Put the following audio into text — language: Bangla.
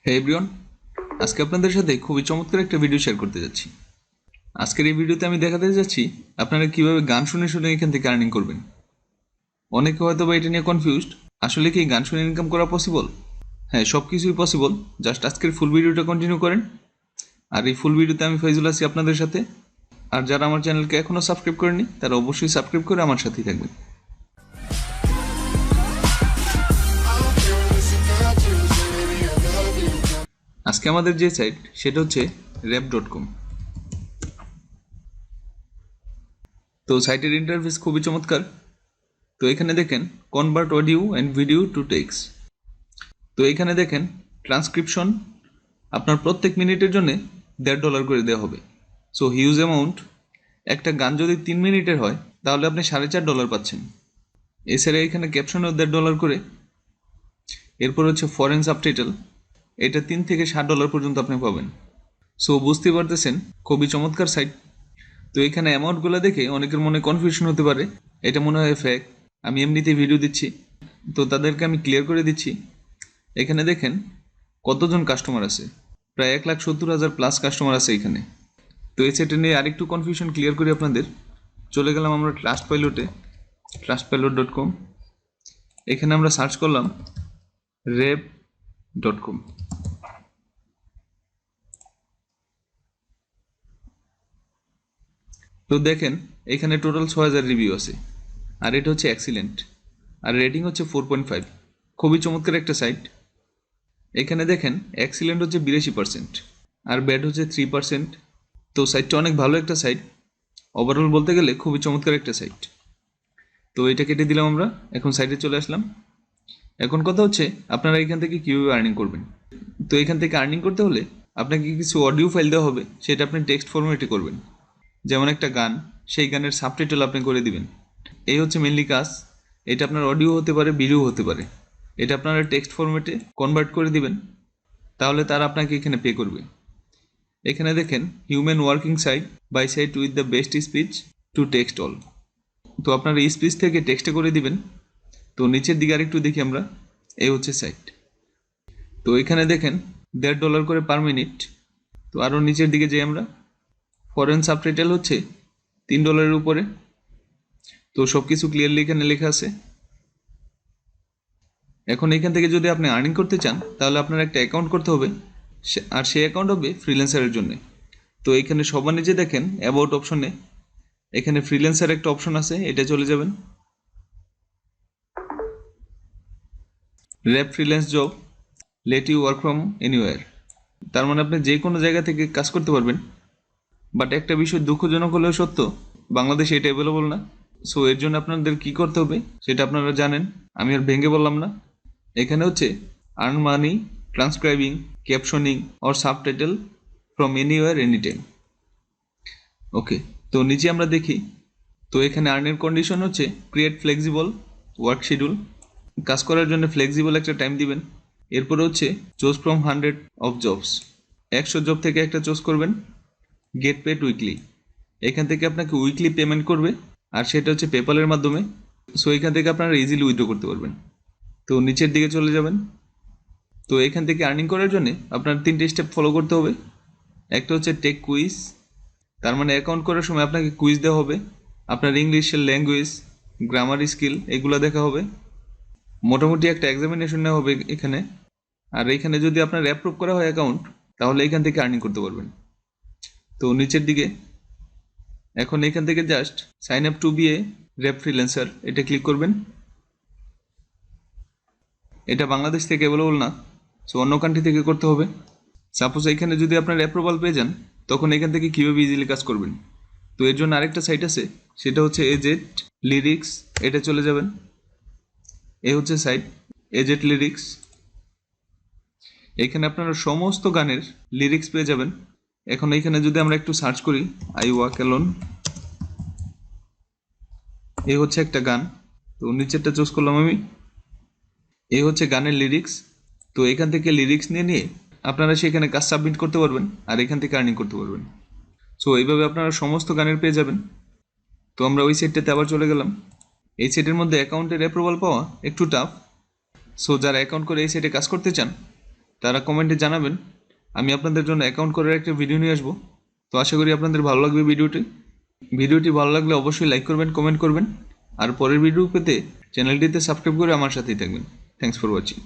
হে এভরিওয়ান, আজকে আপনাদের সাথে খুবই চমৎকার একটা ভিডিও শেয়ার করতে যাচ্ছি। আজকের এই ভিডিওতে আমি দেখাতে যাচ্ছি আপনারা কিভাবে গান শুনে শুনে এখান থেকে আর্নিং করবেন। অনেকে হয়তো বা এটা নিয়ে কনফিউজড, আসলে কি গান শুনে ইনকাম করা পসিবল? হ্যাঁ, সব কিছুই পসিবল। জাস্ট আজকের ফুল ভিডিওটা কন্টিনিউ করেন। আর এই ফুল ভিডিওতে আমি ফয়জুল আছি আপনাদের সাথে। আর যারা আমার চ্যানেলকে এখনও সাবস্ক্রাইব করেনি তারা অবশ্যই সাবস্ক্রাইব করে আমার সাথেই থাকবেন। আজকে আমাদের যে সাইট সেটা হচ্ছে rap.com। তো সাইটের ইন্টারফেস খুবই চমৎকার। তো এখানে দেখেন convert audio and video to text. তো এখানে দেখেন ট্রান্সক্রিপশন আপনার প্রত্যেক মিনিটের জন্য $1.5 করে দেওয়া হবে। So huge amount. একটা গান যদি 3 মিনিটের হয় তাহলে আপনি $4.5 পাচ্ছেন। এছাড়া এখানে ক্যাপশনেও $1.5 করে। এরপর হচ্ছে ফরেন সাবটাইটেল, এটা $3 থেকে $7 পর্যন্ত আপনি পাবেন। সো বুঝতে পারতেছেন খুবই চমৎকার সাইট। তো এখানে অ্যামাউন্টগুলো দেখে অনেকের মনে কনফিউশন হতে পারে, এটা মনে হয় ফেক। আমি এমনিতেই ভিডিও দিচ্ছি, তো তাদেরকে আমি ক্লিয়ার করে দিচ্ছি। এখানে দেখেন কতজন কাস্টমার আছে, প্রায় 1,70,000 প্লাস কাস্টমার আছে এখানে। তো এই সেটা নিয়ে আরেকটু কনফিউশন ক্লিয়ার করি আপনাদের। চলে গেলাম আমরা ট্রাস্টপাইলটে, trustpilot.com। এখানে আমরা সার্চ করলাম rap.com। তো দেখেন এখানে টোটাল 6,000 রিভিউ আছে, আর এটা হচ্ছে এক্সিলেন্ট, আর রেটিং হচ্ছে 4.5। খুবই চমৎকার একটা সাইট। এখানে দেখেন এক্সিলেন্ট হচ্ছে 82% আর ব্যাড হচ্ছে 3%। তো সাইটটা অনেক ভালো একটা সাইট, ওভারঅল বলতে গেলে খুবই চমৎকার একটা সাইট। তো এটা কেটে দিলাম আমরা, এখন সাইটে চলে আসলাম। এখন কথা হচ্ছে আপনারা এখান থেকে কীভাবে আর্নিং করবেন। তো এখান থেকে আর্নিং করতে হলে আপনাকে কিছু অডিও ফাইল দেওয়া হবে, সেটা আপনি টেক্সট ফরম্যাটে করবেন। যেমন একটা গান, সেই গানের সাবটাইটেল আপনি করে দিবেন। এই হচ্ছে মেনলি কাজ। এটা আপনার অডিও হতে পারে, ভিডিও হতে পারে। এটা আপনারা টেক্সট ফরম্যাটে কনভার্ট করে দিবেন, তাহলে তারা আপনাকে এখানে পে করবে। এখানে দেখেন human working side by side with the best speech to text all. তো আপনারা এই স্পিচ থেকে টেক্সটে করে দিবেন। তো নিচের দিকে আরেকটু দেখি আমরা, এই হচ্ছে সাইট। তো এখানে দেখেন $1.5 করে পার মিনিট। তো আরও নিচের দিকে যাই আমরা, ফরেন সাবটাইটেল হচ্ছে $3 উপরে। তো সব কিছু ক্লিয়ারলি এখানে লেখা আছে। এখন এখান থেকে যদি আপনি আর্নিং করতে চান তাহলে আপনার একটা অ্যাকাউন্ট করতে হবে, আর সেই অ্যাকাউন্ট হবে ফ্রিল্যান্সারের জন্য। তো এখানে সবার নিচে দেখেন অ্যাবাউট অপশনে এখানে ফ্রিল্যান্সার একটা অপশন আছে, এটা চলে যাবেন। Rev freelance job let you work from anywhere. তার মানে আপনি যে কোনো জায়গা থেকে কাজ করতে পারবেন। বাট একটা বিষয় দুঃখজনক হলেও সত্য, বাংলাদেশে এটা অ্যাভেলেবল না। সো এর জন্য আপনাদের কি করতে হবে সেটা আপনারা জানেন, আমি আর ভেঙে বললাম না। এখানে হচ্ছে earn money transcribing, captioning or subtitle from anywhere any time. Okay, তো নিচে আমরা দেখি। তো এখানে আর্নের কন্ডিশন হচ্ছে ক্রিয়েট ফ্লেক্সিবল ওয়ার্ক শিডিউল, কাজ করার জন্য ফ্লেক্সিবল একটা টাইম দিবেন। এরপরে হচ্ছে choose from 100 of jobs, 100 job থেকে একটা চুজ করবেন। গেট পেড উইকলি, এখান থেকে আপনাকে উইকলি পেমেন্ট করবে, আর সেটা হচ্ছে পেপ্যালের মাধ্যমে। সো এখান থেকে আপনারা ইজিলি উইথড্র করতে পারবেন। তো নিচের দিকে চলে যাবেন। তো এখান থেকে আর্নিং করার জন্য আপনার 3টে স্টেপ ফলো করতে হবে। একটা হচ্ছে টেক কুইজ, তার মানে অ্যাকাউন্ট করার সময় আপনাকে কুইজ দেওয়া হবে, আপনার ইংলিশের ল্যাঙ্গুয়েজ, গ্রামার স্কিল এগুলো দেখা হবে। মোটামুটি একটা এক্সামিনেশন নেওয়া হবে এখানে। আর এখানে যদি আপনার অ্যাপ্রুভ করা হয় অ্যাকাউন্ট, তাহলে এখান থেকে আর্নিং করতে পারবেন। তো নিচের দিকে এখন এখান থেকে just sign up to be a Rev freelancer, এটা ক্লিক করবেন। এটা বাংলাদেশ থেকে অ্যাভেলেবল না, সো অন্য কান্ট্রি থেকে করতে হবে। সাপোজ এখানে যদি আপনার অ্যাপ্রুভাল পেয়ে যান, তখন এখান থেকে কীভাবে ইজিলি কাজ করবেন। তো এর জন্য আরেকটা সাইট আছে, সেটা হচ্ছে এজেট লিরিক্স, এটা চলে যাবেন। এ হচ্ছে সাইট এজেট লিরিক্স। এখানে আপনারা সমস্ত গানের লিরিক্স পেয়ে যাবেন। এখন এইখানে যদি আমরা একটু সার্চ করি, আই ওয়াক অ্যালোন, এ হচ্ছে একটা গান। তো নিচেরটা চুজ করলাম আমি। এ হচ্ছে গানের লিরিক্স। তো এখান থেকে লিরিক্স নিয়ে নিয়ে আপনারা সেখানে কাজ সাবমিট করতে পারবেন, আর এখান থেকে আর্নিং করতে পারবেন। সো এইভাবে আপনারা সমস্ত গানের পেয়ে যাবেন। তো আমরা ওই সাইটটাতে আবার চলে গেলাম। এই সাইটের মধ্যে অ্যাকাউন্টের অ্যাপ্রুভাল পাওয়া একটু টাফ। সো যারা অ্যাকাউন্ট করে এই সাইটে কাজ করতে চান তারা কমেন্টে জানাবেন। আমি আপনাদের জন্য অ্যাকাউন্ট করার একটা ভিডিও নিয়ে আসবো। তো আশা করি আপনাদের ভালো লাগবে ভিডিওটি ভালো লাগলে অবশ্যই লাইক করবেন, কমেন্ট করবেন, আর পরের ভিডিও পেতে চ্যানেলটিতে সাবস্ক্রাইব করে আমার সাথেই থাকবেন। Thanks for watching.